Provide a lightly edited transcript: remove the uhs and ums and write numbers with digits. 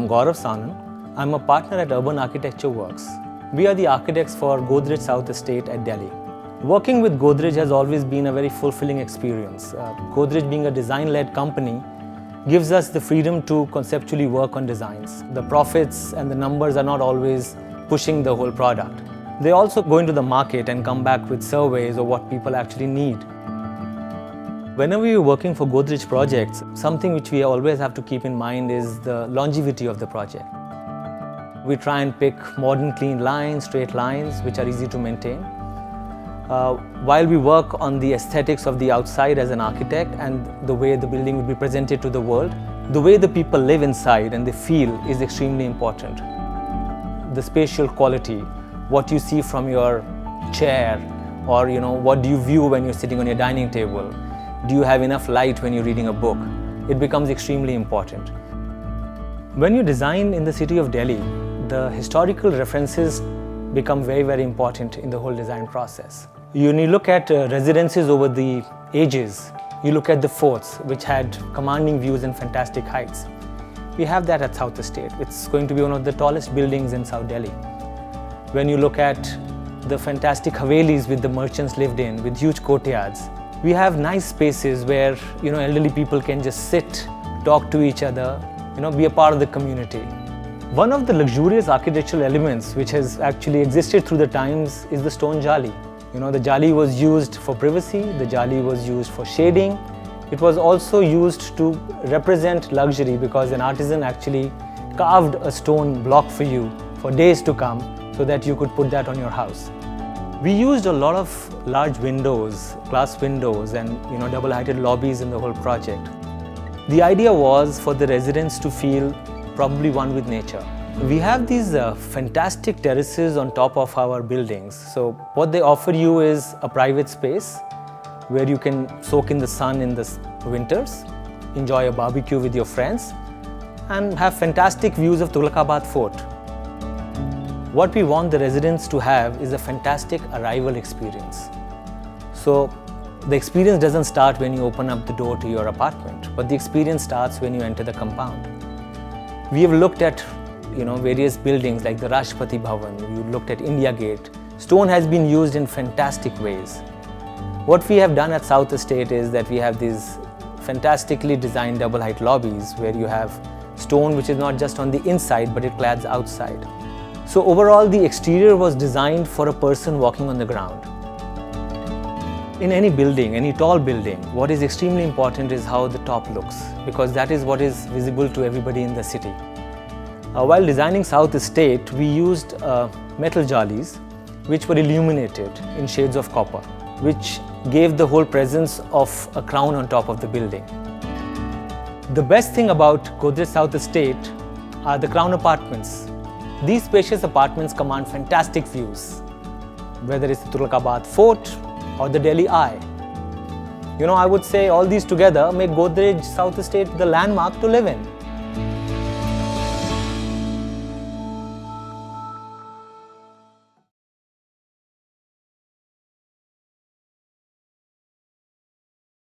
I'm Gaurav Sanan. I'm a partner at Urban Architecture Works. We are the architects for Godrej South Estate at Delhi. Working with Godrej has always been a very fulfilling experience. Godrej, being a design-led company, gives us the freedom to conceptually work on designs. The profits and the numbers are not always pushing the whole product. They also go into the market and come back with surveys of what people actually need. Whenever we're working for Godrej projects, something which we always have to keep in mind is the longevity of the project. We try and pick modern clean lines, straight lines, which are easy to maintain. While we work on the aesthetics of the outside as an architect and the way the building will be presented to the world, the way the people live inside and they feel is extremely important. The spatial quality, what you see from your chair, or what do you view when you're sitting on your dining table? Do you have enough light when you're reading a book? It becomes extremely important. When you design in the city of Delhi, the historical references become very, very important in the whole design process. When you look at residences over the ages, you look at the forts, which had commanding views and fantastic heights. We have that at South Estate. It's going to be one of the tallest buildings in South Delhi. When you look at the fantastic Havelis with the merchants lived in, with huge courtyards, we have nice spaces where elderly people can just sit, talk to each other, be a part of the community. One of the luxurious architectural elements which has actually existed through the times is the stone jali. The jali was used for privacy, the jali was used for shading. It was also used to represent luxury because an artisan actually carved a stone block for you for days to come so that you could put that on your house. We used a lot of large windows, glass windows and double-heighted lobbies in the whole project. The idea was for the residents to feel probably one with nature. We have these fantastic terraces on top of our buildings. So what they offer you is a private space where you can soak in the sun in the winters, enjoy a barbecue with your friends and have fantastic views of Tughlakabad Fort. What we want the residents to have is a fantastic arrival experience. So the experience doesn't start when you open up the door to your apartment, but the experience starts when you enter the compound. We have looked at various buildings like the Rashtrapati Bhavan, we looked at India Gate. Stone has been used in fantastic ways. What we have done at South Estate is that we have these fantastically designed double-height lobbies where you have stone which is not just on the inside but it clads outside. So overall, the exterior was designed for a person walking on the ground. In any building, any tall building, what is extremely important is how the top looks, because that is what is visible to everybody in the city. While designing South Estate, we used metal jalis which were illuminated in shades of copper, which gave the whole presence of a crown on top of the building. The best thing about Godrej South Estate are the crown apartments. These spacious apartments command fantastic views, whether it's the Tughlakabad Fort or the Delhi Eye. I would say all these together make Godrej South Estate the landmark to live in.